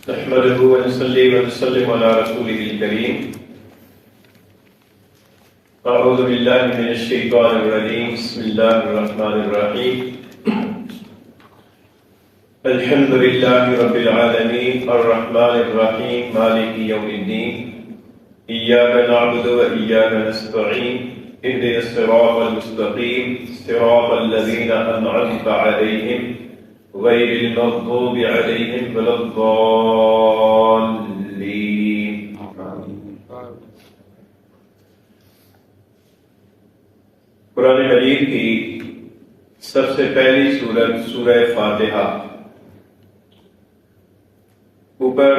نحمده ونصلي ونسلم على رسوله الكريم. أعوذ بالله من الشيطان الرجيم. بسم الله الرحمن الرحيم. الحمد لله رب العالمين الرحمن الرحيم مالك يوم الدين. إياك نعبد وإياك نستعين. اهدنا الصراط المستقيم صراط الذين أنعمت عليهم غير المغضوب عليهم ولا الضالين. قرآن مجید کی سب سے پہلی سورت سورہ فاتحہ. اوپر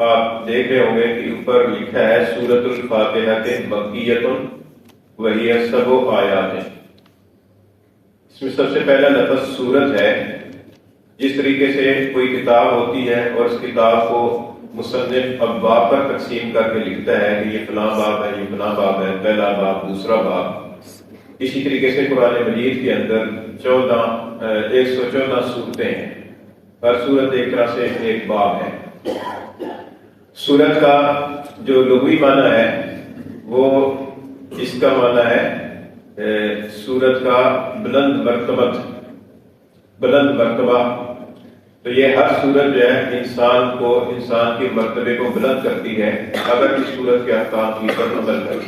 آپ دیکھ رہے ہوں گے کہ اوپر لکھا ہے سورۃ الفاتحہ کے مکیۃ وہی سبع آیات. اس میں سب سے پہلا لفظ سورت ہے. جس طریقے سے کوئی کتاب ہوتی ہے اور اس کتاب کو مصنف ابواب پر تقسیم کر کے لکھتا ہے کہ یہ فلاں باب ہے، یہ فلاں باب ہے، پہلا باب، دوسرا باب، اسی طریقے سے قرآن مجید کے اندر 114 صورتیں ہیں. ہر صورت ایک طرح سے ایک باب ہے. سورت کا جو لغوی معنی ہے وہ اس کا معنی ہے سورت کا بلند مرتبہ. تو یہ ہر صورت جو ہے انسان کی مرتبے کو بلند کرتی ہے اگر اس صورت کے احکام کی پر عمل کرے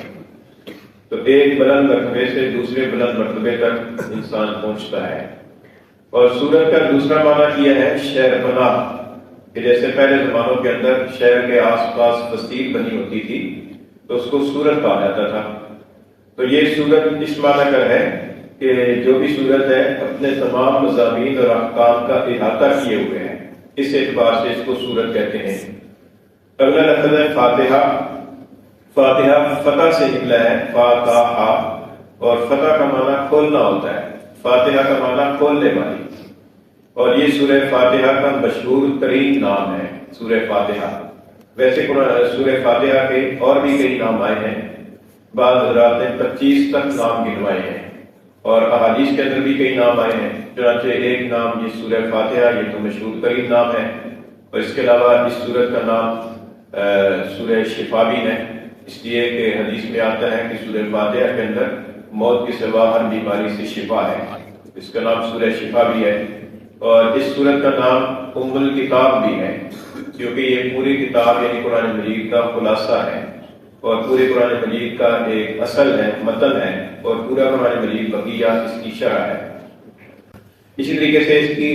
تو ایک بلند مرتبے سے دوسرے بلند مرتبے تک انسان پہنچتا ہے. اور صورت کا دوسرا معنی کیا ہے شہر پناہ، کہ جیسے پہلے زمانوں کے اندر شہر کے آس پاس فصیل بنی ہوتی تھی تو اس کو صورت کہا جاتا تھا. تو یہ صورت اس معنی کا ہے کہ جو بھی صورت ہے اپنے تمام مضامین اور احکام کا احاطہ کیے ہوئے ہیں. اس اعتبار سے اس کو صورت کہتے ہیں. اگلا لفظ ہے فاتحہ. فاتحہ فتح سے نکلا ہے، فاتحہ، اور فتح کا معنی کھولنا ہوتا ہے. فاتحہ کا معنی کھولنے والی. اور یہ سورہ فاتحہ کا مشہور ترین نام ہے سورہ فاتحہ. ویسے سورہ فاتحہ کے اور بھی کئی نام آئے ہیں. بعض حضرات نے 25 تک نام گنوائے ہیں اور احادیث کے اندر بھی کئی نام آئے ہیں. چنانچہ ایک نام یہ سورہ فاتحہ، یہ تو مشہور ترین نام ہے. اور اس کے علاوہ اس سورت کا نام سورہ شفا بھی ہے، اس لیے کہ حدیث میں آتا ہے کہ سورہ فاتحہ کے اندر موت کے سوا ہر بیماری سے شفا ہے. اس کا نام سورہ شفا بھی ہے. اور اس سورت کا نام ام الکتاب بھی ہے کیونکہ یہ پوری کتاب یعنی قرآن مجید کا خلاصہ ہے اور پورے قرآن مجید کا ایک اصل ہے، متن ہے، اور پورا قرآن مجید بقیہ اس کی شرح ہے. اسی طریقے سے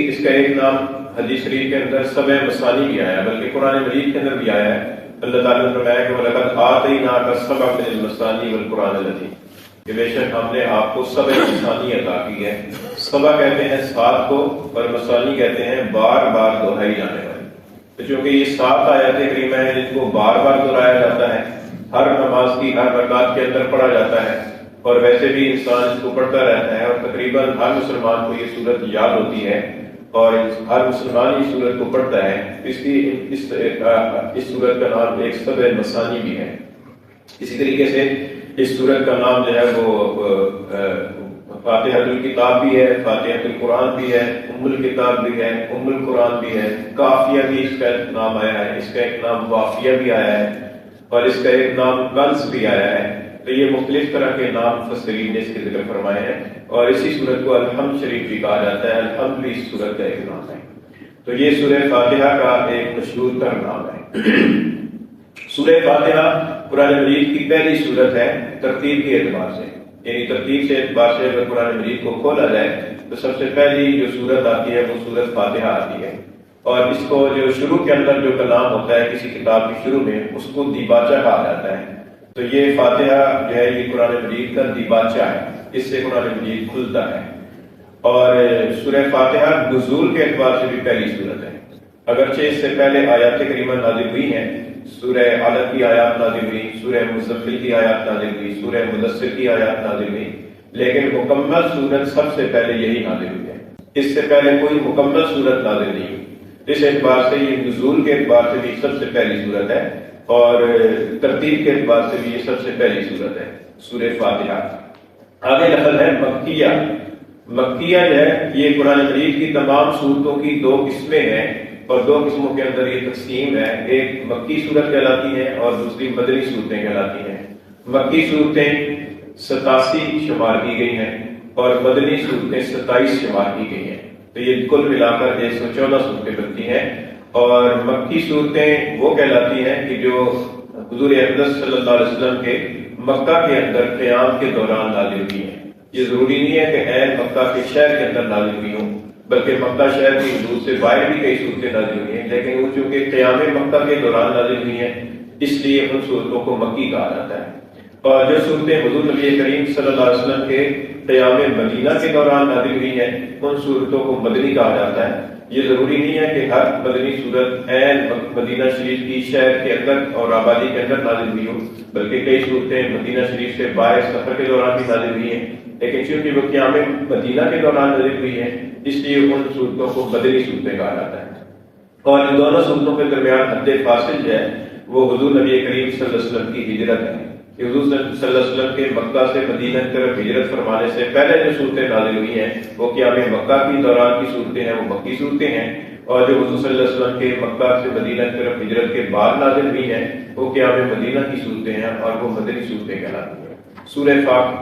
اس کا ایک نام حدیث شریف کے اندر سبع مثانی بھی آیا، بلکہ قرآن مجید کے اندر بھی آیا ہے. اللہ تعالیٰ نے فرمایا کہ وَلَقَدْ آتَيْنَاكَ سَبْعًا مِنَ الْمَثَانِي وَالْقُرْآنِ الْعَظِيمِ، کہ بے شک ہم نے آپ کو سبع مثانی عطا کی ہے. سبع کہتے ہیں 7 کو اور مثانی کہتے ہیں بار بار دہرائی جانے والے. تو چونکہ یہ 7 آیات کریمہ ہیں جن کو بار بار دہرایا جاتا ہے، ہر نماز کی ہر رکعت کے اندر پڑھا جاتا ہے، اور ویسے بھی انسان اس کو پڑھتا رہتا ہے، اور تقریباً ہر مسلمان کو یہ صورت یاد ہوتی ہے اور ہر مسلمان اس صورت کو پڑھتا ہے. اس صورت کا نام ایک سبع مثانی بھی ہے. اسی طریقے سے اس صورت کا نام جو ہے وہ فاتحۃ الکتاب بھی ہے، فاتحۃ القرآن بھی ہے، ام الکتاب بھی ہے، ام القرآن بھی ہے. کافیہ بھی اس کا نام آیا ہے، اس کا ایک نام وافیہ بھی آیا ہے، اور اس کا ایک نام کنز بھی آیا ہے. تو یہ مختلف طرح کے نام مفسرین نے اس کے ذکر فرمائے ہیں. اور اسی صورت کو الحمد شریف بھی کہا جاتا ہے. الحمد بھی اس صورت کا ایک نام ہے. تو یہ سورہ فاتحہ کا ایک مشہور تر نام ہے. سورہ فاتحہ قرآن مجید کی پہلی صورت ہے ترتیب کے اعتبار سے، یعنی ترتیب سے اعتبار سے اگر قرآن مجید کو کھولا جائے تو سب سے پہلی جو صورت آتی ہے وہ سورت فاتحہ آتی ہے. اور اس کو جو شروع کے اندر جو کلام ہوتا ہے کسی کتاب کے شروع میں، اس کو دیباچہ کہا جاتا ہے. تو یہ فاتحہ جو ہے یہ قرآن مجید کا دیباچہ ہے، اس سے قرآن مجید کھلتا ہے. اور سورہ فاتحہ نزول کے اعتبار سے بھی پہلی صورت ہے، اگرچہ اس سے پہلے آیات کریمہ نازل ہوئی ہیں. سورہ علق کی آیات نازل ہوئی، سورہ مزمل کی آیات نازل ہوئی، سورہ مدثر کی آیات نازل ہوئی، لیکن مکمل صورت سب سے پہلے یہی نازل ہوئی ہے. اس سے پہلے کوئی مکمل صورت نازل نہیں ہوئی. اس اعتبار سے یہ نزول کے اعتبار سے بھی سب سے پہلی صورت ہے اور ترتیب کے اعتبار سے بھی یہ سب سے پہلی صورت ہے سورہ فاتحہ. آگے لفظ ہے مکیہ. مکیہ جو ہے یہ قرآن مجید کی تمام صورتوں کی 2 قسمیں ہیں اور دو قسموں کے اندر یہ تقسیم ہے، ایک مکی صورت کہلاتی ہے اور دوسری مدنی صورتیں کہلاتی ہیں۔ مکی صورتیں 87 شمار کی گئی ہیں اور مدنی صورتیں 27 شمار کی گئی ہیں، تو یہ کل ملا کر 114 صورتیں بنتی ہیں۔ اور مکی صورتیں وہ کہلاتی ہیں کہ جو حضور اقدس صلی اللہ علیہ وسلم کے مکہ کے اندر قیام کے دوران نازل ہوئی ہیں۔ یہ ضروری نہیں ہے کہ عین مکہ کے شہر کے اندر نازل ہوئی ہوں، بلکہ مکہ شہر کی حدود سے باہر بھی کئی صورتیں نازل ہوئی ہیں، لیکن وہ چونکہ قیام مکہ کے دوران نازل ہوئی ہیں اس لیے ان صورتوں کو مکی کہا جاتا ہے۔ اور جو صورتیں حضور نبی کریم صلی اللہ علیہ وسلم کے قیام مدینہ کے دوران نازل ہوئی ہیں ان صورتوں کو مدنی کہا جاتا ہے۔ یہ ضروری نہیں ہے کہ ہر مدنی صورت عین مدینہ شریف کی شہر کے اندر اور آبادی کے اندر نازل ہوئی ہو، بلکہ کئی صورتیں مدینہ شریف سے باہر سفر کے دوران بھی نازل ہوئی ہیں، لیکن چونکہ وہ قیام مدینہ کے دوران نازل ہوئی ہیں اس لیے ان صورتوں کو مدنی صورتیں کہا جاتا ہے۔ اور ان دونوں صورتوں کے درمیان حد فاصل جو ہے وہ حضور نبی کریم صلی اللہ علیہ وسلم کی ہجرت ہے۔ کہ حضور صلی اللہ علیہ وسلم کے مکہ سے مدینہ کی طرف ہجرت فرمانے سے پہلے جو صورتیں نازل ہوئی ہیں وہ قیام مکہ کی دوران کی صورتیں ہیں، وہ مکی صورتیں ہیں، اور جو حضور صلی اللہ علیہ وسلم کے مکہ سے مدینہ کی طرف ہجرت کے بعد نازل ہوئی ہیں وہ قیام مدینہ کی صورتیں ہیں اور وہ مدنی صورتیں کہلاتی ہیں۔ سورہ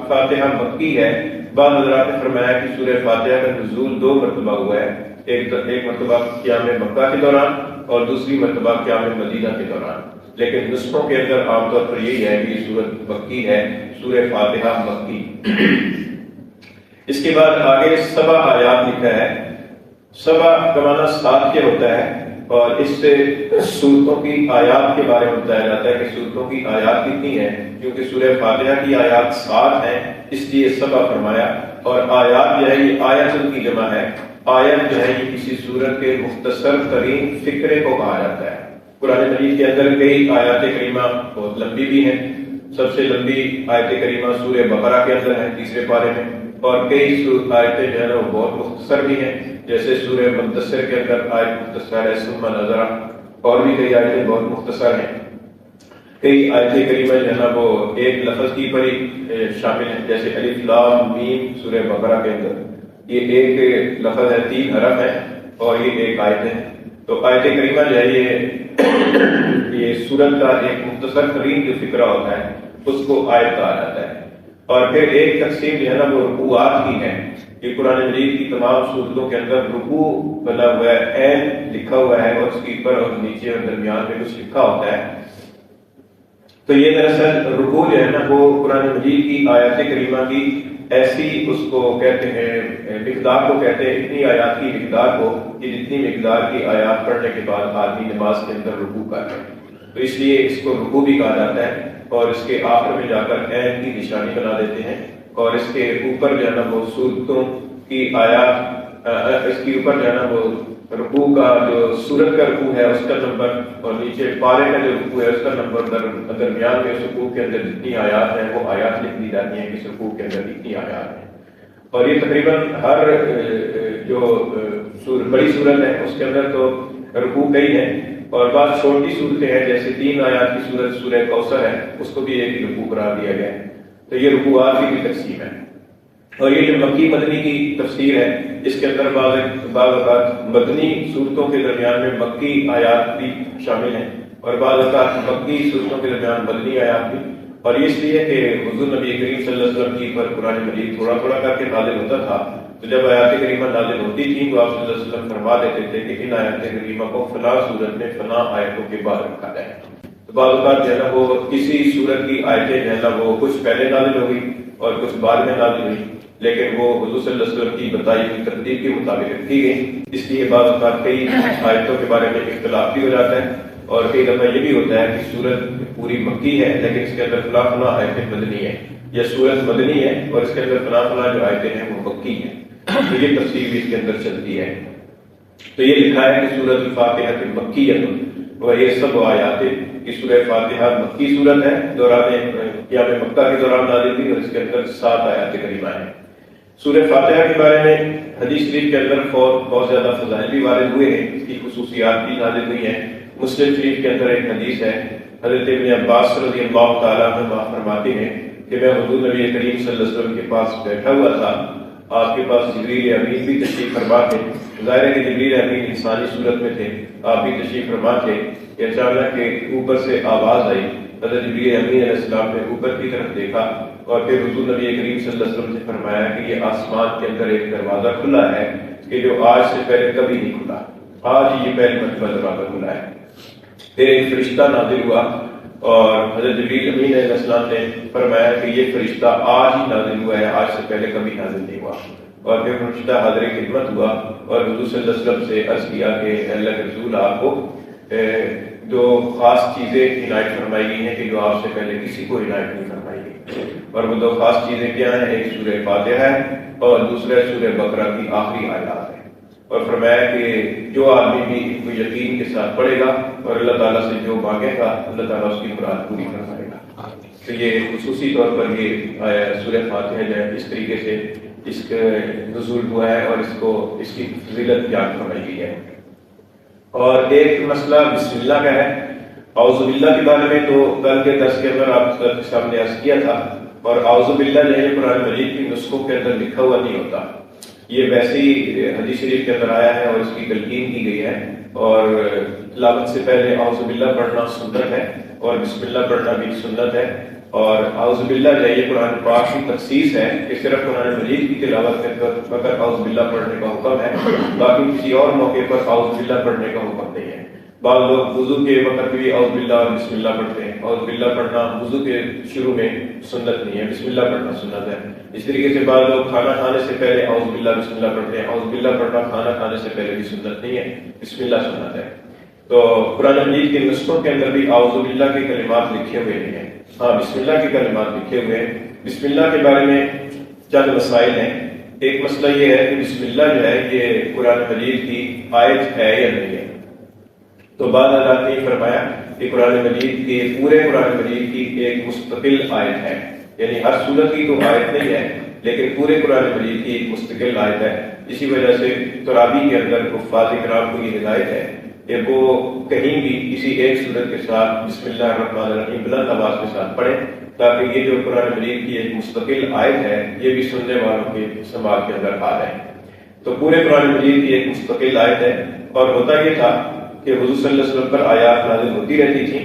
فاتحہ مکی ہے۔ بعض حضرات نے فرمایا کہ سورہ فاتحہ کا نزول 2 مرتبہ ہوا ہے، ایک مرتبہ قیام مکہ کے دوران اور دوسری مرتبہ قیام مدینہ کے دوران، لیکن نسخوں کے اندر عام طور پر یہی ہے کہ یہ سورت مکی ہے، سورہ فاتحہ مکی۔ اس کے بعد آگے 7 آیات لکھا ہے۔ 7 کا معنی 7 کے ہوتا ہے، اور اس سے سورتوں کی آیات کے بارے میں بتایا جاتا ہے کہ سورتوں کی آیات کتنی ہیں، کیونکہ سورہ فاتحہ کی آیات 7 ہیں اس لیے 7 فرمایا۔ اور آیات جو ہے یہ آیت کی جمع ہے۔ آیت جو ہے یہ کسی سورت کے مختصر ترین فقرے کو کہا جاتا ہے۔ قرآن مجید کے اندر کئی آیات کریمہ بہت لمبی بھی ہیں، سب سے لمبی آیت کریمہ سورہ بقرہ کے اندر ہے 3 پارے میں، اور کئی آیتیں جو ہے وہ بہت مختصر بھی ہیں، جیسے سورہ مدثر کے اندر آیت مختصر ہے ثم نظر، اور بھی کئی آیتیں بہت مختصر ہیں۔ کئی آیت کریمہ جو ہے نا وہ ایک لفظ کی پڑھی شامل ہیں، جیسے الف لام میم سورہ بقرہ کے اندر یہ ایک لفظ ہے، 3 حرف ہے اور یہ ایک آیت ہے۔ تو آیت کریمہ جو ہے یہ سورت کا ایک مختصر ترین جو فقرہ ہوتا ہے اس کو آیت کہا جاتا ہے۔ اور پھر ایک تقسیم جو ہے نا وہ رکوعات کی ہے، کہ قرآن مجید کی تمام صورتوں کے اندر رکوع بنا ہوا ہے، عین لکھا ہوا ہے، اور اس کے اوپر اور نیچے اور درمیان میں کچھ لکھا ہوتا ہے۔ تو یہ دراصل رکوع جو ہے نا وہ قرآن مجید کی آیات کریمہ کی ایسی اس کو کہتے ہیں مقدار کو کہتے ہیں، اتنی آیات کی مقدار کو کہ جتنی مقدار کی آیات پڑھنے کے بعد آدمی نماز کے اندر رکوع کر رہے ہیں، تو اس لیے اس کو رکوع بھی کہا جاتا ہے۔ اور اس کے آخر میں جا کر عین کی نشانی بنا دیتے ہیں، اور اس کے اوپر جو ہے نا وہ صورتوں کی آیات، اس کے اوپر جو ہے نا وہ رکوع کا جو سورت کا رکوع ہے اس کا نمبر، اور نیچے پارے کا جو رکوع ہے اس کا نمبر، درمیان میں رکوع کے اندر جتنی آیات ہیں وہ آیات لکھ دی جاتی ہیں کہ اس رکوع کے اندر اتنی آیات ہیں۔ اور یہ تقریباً ہر جو بڑی صورت ہے اس کے اندر تو رکوع کئی ہیں، اور بعض چھوٹی صورتیں ہیں جیسے 3 آیات کی صورت سورہ کوثر ہے، اس کو بھی ایک ہی رکوع قرار دیا گیا ہے۔ تو یہ رکوعات کی بھی تقسیم ہے۔ اور یہ جو مکی مدنی کی تفسیر ہے اس کے اندر بعض اوقات مدنی صورتوں کے درمیان میں مکی آیات بھی شامل ہیں، اور بعض اوقات مکی صورتوں کے درمیان مدنی آیات بھی، اور اس لیے کہ حضور نبی کریم صلی اللہ علیہ وسلم کی پر قرآن مجید تھوڑا تھوڑا کر کے نازل ہوتا تھا، تو جب آیات کریمہ نازل ہوتی تھی تو آپ صلی اللہ علیہ وسلم فرما دیتے تھے کہ ان آیات کریمہ کو فلاں صورت میں فلاں آیتوں کے بعد رکھا جائے۔ تو بعض اوقات جو ہے نا وہ کسی صورت کی آیتیں جو ہے نا وہ کچھ پہلے نازل ہو گئی اور کچھ بعد میں نازل ہوئی، لیکن وہ حضور صلی اللہ علیہ وسلم کی بتائی ہوئی ترتیب کے مطابق رکھی گئی، اس لیے بعض اوقات کئی آیتوں کے بارے میں اختلاف بھی ہو جاتا ہے، اور کئی دفعہ یہ بھی ہوتا ہے کہ سورت پوری مکی ہے لیکن اس کے اندر فلاں فلاں آیتیں مدنی ہیں، یا سورت مدنی ہے اور اس کے اندر فلاں فلاں جو آیتیں ہیں وہ مکی ہیں، تو یہ تفسیر بھی اس کے اندر چلتی ہے۔ تو یہ لکھا ہے کہ سورۃ الفاتحہ کی مکی ہے، اور یہ سب آیات کہ سورہ فاتحہ مکی صورت ہے، دوران قیام مکہ کے دوران نازل ہوئی، اور اس کے اندر 7 آیات کریمہ ہیں۔ سورہ فاتحہ کے بارے میں حدیث شریف کے اندر بہت زیادہ فضائل بھی وارد ہوئے ہیں، اس کی خصوصیات بھی نازل ہوئی ہیں۔ مسلم شریف کے اندر ایک حدیث ہے، حضرت ابن عباس رضی اللہ تعالیٰ عنہ فرماتے ہیں کہ میں حضور نبی کریم صلی اللہ علیہ وسلم کے پاس بیٹھا ہوا تھا، آپ کے پاس جبریل امین بھی تشریف فرما تھے. ظاہر ہے کہ جبریل امین انسانی صورت میں تھے, آپ بھی تشریف فرما تھے کہ اچانک کہ اوپر سے آواز آئی. حضرت جبریل امین علیہ السلام نے اوپر کی طرف دیکھا اور پھر حضور نبی کریم صلی اللہ علیہ وسلم سے فرمایا کہ یہ آسمان کے اندر ایک دروازہ کھلا ہے کہ جو آج سے پہلے کبھی نہیں کھلا, آج یہ پہلی مرتبہ دروازہ کھلا ہے. پھر ایک فرشتہ نازل ہوا اور حضرت جبریل امین علیہ السلام نے فرمایا کہ یہ فرشتہ آج ہی نازل ہوا ہے, آج سے پہلے کبھی نازل نہیں ہوا. اور پھر فرشتہ حاضر خدمت ہوا اور حضور صلی اللہ علیہ وسلم سے عرض کیا کہ اللہ کے رسول آپ کو جو خاص چیزیں عنایت فرمائی گئی ہیں کہ جو آپ سے پہلے کسی کو عنایت نہیں فرمائی گئی, اور وہ دو خاص چیزیں کیا ہیں؟ ایک سورہ فاتحہ ہے اور دوسرا سورہ بقرہ کی آخری آیات ہے. اور فرمایا کہ جو آدمی بھی ان کو یقین کے ساتھ پڑھے گا اور اللہ تعالیٰ سے جو مانگے گا اللہ تعالیٰ اس کی مراد پوری فرمائے گا. تو یہ خصوصی طور پر یہ سورہ فاتحہ جو ہے اس طریقے سے اس کا نزول ہوا ہے اور اس کی فضیلت بیان فرمائی گئی ہے. اور ایک مسئلہ بسم اللہ کا ہے. اعوذ باللہ کے بارے میں تو کل کے درس کے اندر آپ کے سامنے عرض کیا تھا, اور اعوذ باللہ جو ہے قرآن مجید کی نسخوں کے اندر لکھا ہوا نہیں ہوتا, یہ ویسے ہی حدیث شریف کے اندر آیا ہے اور اس کی تلقین کی گئی ہے. اور تلاوت سے پہلے اعوذ باللہ پڑھنا سنت ہے اور بسم اللہ پڑھنا بھی سنت ہے. اور اعوذ باللہ جو ہے یہ قرآن پاک کی تخصیص ہے کہ صرف قرآن مجید کی تلاوت کے وقت اعوذ باللہ پڑھنے کا حکم ہے, باقی کسی اور موقع پر اعوذ باللہ پڑھنے کا حکم نہیں ہے. بعض لوگ وضو کے وقت بھی اعوذ باللہ اور بسم اللہ پڑھتے ہیں. اعوذ باللہ پڑھنا وضو کے شروع میں سنت نہیں ہے, بسم اللہ پڑھنا سنت ہے. اس طریقے سے بعض لوگ کھانا کھانے سے پہلے اعوذ باللہ بسم اللہ پڑھتے ہیں. اعوذ باللہ پڑھنا کھانا کھانے سے پہلے بھی سنت نہیں ہے, بسم اللہ سنت ہے. تو قرآن مجید کے نسخوں کے اندر بھی اعوذ باللہ کے کلمات لکھے ہوئے نہیں ہیں, ہاں بسم اللہ کے کلمات لکھے ہوئے ہیں. بسم اللہ کے بارے میں چند مسائل ہیں. ایک مسئلہ یہ ہے کہ بسم اللہ جو ہے یہ قرآن مجید کی آیت ہے یا نہیں ہے. تو بعض حضرات نے فرمایا کہ قرآن مجید کی پورے قرآن مجید کی ایک مستقل آیت ہے, یعنی ہر سورت کی تو آیت نہیں ہے لیکن پورے قرآن مجید کی ایک مستقل آیت ہے. اسی وجہ سے ترابی کے اندر حفاظ کرام کو یہ ہدایت ہے کہ وہ کہیں بھی کسی ایک سورت کے ساتھ بسم اللہ الرحمن الرحیم بلند آواز کے ساتھ پڑھیں, تاکہ یہ جو قرآن مجید کی ایک مستقل آیت ہے یہ بھی سننے والوں کے سماعت کے اندر آ جائے. تو پورے قرآن مجید کی ایک مستقل آیت ہے. اور ہوتا یہ تھا کہ حضور صلی اللہ علیہ وسلم پر آیات نازل ہوتی رہتی تھیں,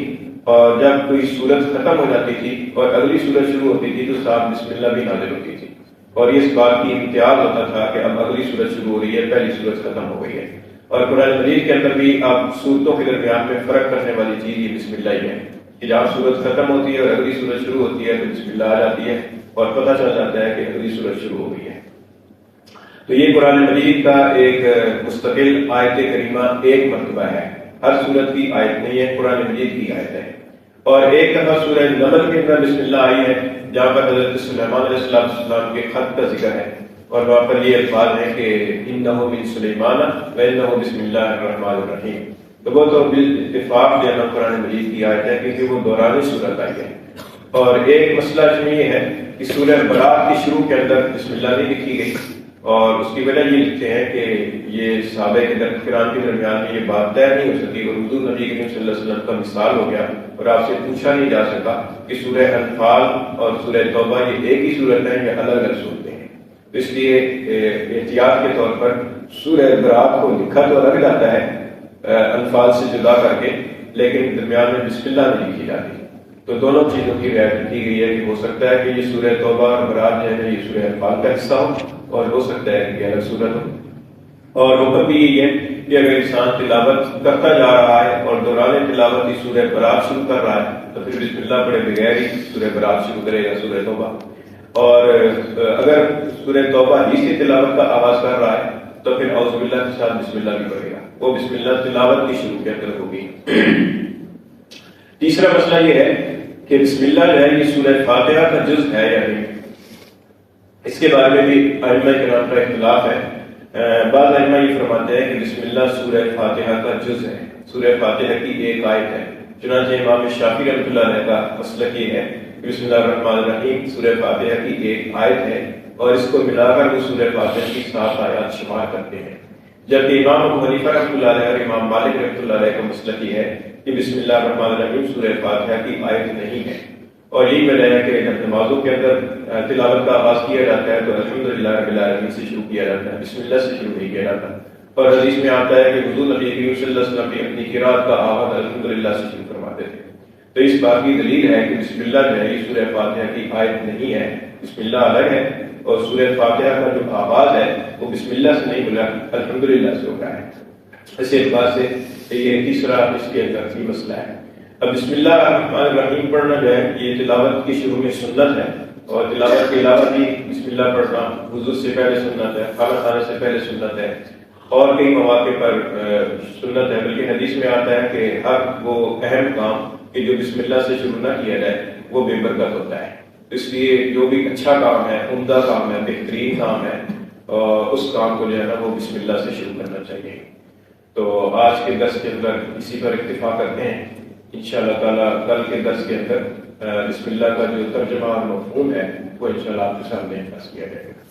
اور جب کوئی سورت ختم ہو جاتی تھی اور اگلی سورت شروع ہوتی تھی تو ساتھ بسم اللہ بھی نازل ہوتی تھی, اور یہ اس بات کی امتیاز ہوتا تھا کہ اب اگلی سورت شروع ہو رہی ہے, پہلی سورت ختم ہو گئی ہے. اور قرآن مجید کے اندر بھی اب صورتوں کے درمیان میں فرق کرنے والی چیز یہ بسم اللہ ہی ہے کہ جہاں سورت ختم ہوتی ہے اور اگلی سورت شروع ہوتی ہے تو بسم اللہ آ جاتی ہے اور پتہ چل جاتا ہے کہ اگلی سورت شروع ہو گئی ہے. تو یہ قرآن مجید کا ایک مستقل آیت کریمہ ایک مرتبہ ہے, ہر سورت کی آیت نہیں ہے, قرآن مجید کی آیت ہے. اور ایک دفعہ سورہ نمل کے اندر بسم اللہ آئی ہے جہاں پر حضرت سلیمان علیہ السلام کے خط کا ذکر ہے, اور وہاں پر یہ الفاظ ہے کہ انہ من سلیمان وانہ بسم اللہ الرحمن الرحیم. تو وہ تو بالاتفاق جو ہے قرآن مجید کی آیت ہے کیونکہ وہ دوران صورت آئی ہے. اور ایک مسئلہ اس میں یہ ہے کہ سورہ برات کی شروع کے اندر بسم اللہ نہیں لکھی گئی, اور اس کی وجہ یہ لکھتے ہیں کہ یہ صحابہ کے درمیان کے درمیان میں یہ بات طے نہیں ہو سکی, اور حضور نبی کریم صلی اللہ علیہ وسلم کا مثال ہو گیا اور آپ سے پوچھا نہیں جا سکا کہ سورہ انفال اور سورہ توبہ یہ ایک ہی صورت ہے یا الگ الگ صورتیں ہیں. تو اس لیے احتیاط کے طور پر سورہ برات کو لکھا تو الگ جاتا ہے انفال سے جدا کر کے, لیکن درمیان میں بسم اللہ نہیں لکھی جاتی. تو دونوں چیزوں کی رعایت کی گئی ہے کہ ہو سکتا ہے کہ یہ سورہ توبہ اور برات جو ہے یہ سورہ انفال کا حصہ ہو, اور ہو سکتا ہے کہ الگ صورت ہو. اور حکم بھی یہی ہے کہ اگر انسان تلاوت کرتا جا رہا ہے اور دوران تلاوت ہی سورہ برات شروع کر رہا ہے تو پھر بسم اللہ پڑھے بغیر ہی سورہ برات شروع کرے گا سورہ توبہ. اور اگر سورہ توبہ ہی سے تلاوت کا آغاز کر رہا ہے تو پھر اعوذ باللہ کے ساتھ بسم اللہ بھی پڑھے گا, وہ بسم اللہ تلاوت کی شروع کے اندر ہوگی. تیسرا مسئلہ یہ ہے کہ بسم اللہ جو ہے یہ سورہ فاتحہ کا جز ہے یا نہیں. اس کے بارے میں بھی ائمہ کرام کا اختلاف ہے. بعض ائمہ یہ فرماتے ہیں کہ بسم اللہ سورہ فاتحہ کا جز ہے, سورہ فاتحہ کی ایک آیت ہے. چنانچہ امام شافعی رحمۃ اللہ علیہ کا مسلک یہ ہے کہ بسم اللہ الرحمن الرحیم سورہ فاتحہ کی ایک آیت ہے, اور اس کو ملا کر وہ سورہ فاتحہ کی 7 آیات شمار کرتے ہیں. جبکہ امام ابو حنیفہ رحمۃ اللہ علیہ اور امام مالک رحمۃ اللہ علیہ کا مسلک یہ ہے کہ بسم اللہ الرحمن الرحیم سورہ فاتحہ کی آیت نہیں ہے. اور یہی وجہ ہے کہ جب نمازوں کے اندر تلاوت کا آغاز کیا جاتا ہے تو الحمدللہ رب العالمین سے شروع کیا جاتا ہے، بسم اللہ سے شروع نہیں کیا جاتا۔ اور حدیث میں آتا ہے کہ حضور نبی کریم صلی اللہ علیہ وسلم نے اپنی قرات کا آغاز الحمدللہ سے شروع فرماتے تھے۔ تو اس بات کی دلیل ہے کہ بسم اللہ جو ہے یہ سورہ فاتحہ کی آیت نہیں ہے، بسم اللہ الگ ہے، اور سورہ فاتحہ کا جو آغاز ہے وہ بسم اللہ سے نہیں بلا الحمدللہ سے ہوتا ہے۔ اس اعتبار سے یہ تیسرا اس کے اندر بھی مسئلہ ہے۔ اب بسم اللہ الرحمن الرحیم پڑھنا جو ہے یہ تلاوت کی شروع میں سنت ہے، اور تلاوت کے علاوہ بھی بسم اللہ پڑھنا وضو سے پہلے سنت ہے، کھانا کھانے سے پہلے سنت ہے، اور کئی مواقع پر سنت ہے، بلکہ حدیث میں آتا ہے کہ ہر وہ اہم کام کہ جو بسم اللہ سے شروع نہ کیا جائے وہ بے برکت ہوتا ہے۔ اس لیے جو بھی اچھا کام ہے، عمدہ کام ہے، بہترین کام ہے، اس کام کو جو ہے نا وہ بسم اللہ سے شروع کرنا چاہیے۔ تو آج کے درس کے اندر اسی پر اکتفا کرتے ہیں، انشاءاللہ تعالیٰ کل کے درس کے اندر بسم اللہ کا جو ترجمہ اور مفہوم ہے وہ انشاءاللہ آپ کے سامنے پیش کیا جائے گا۔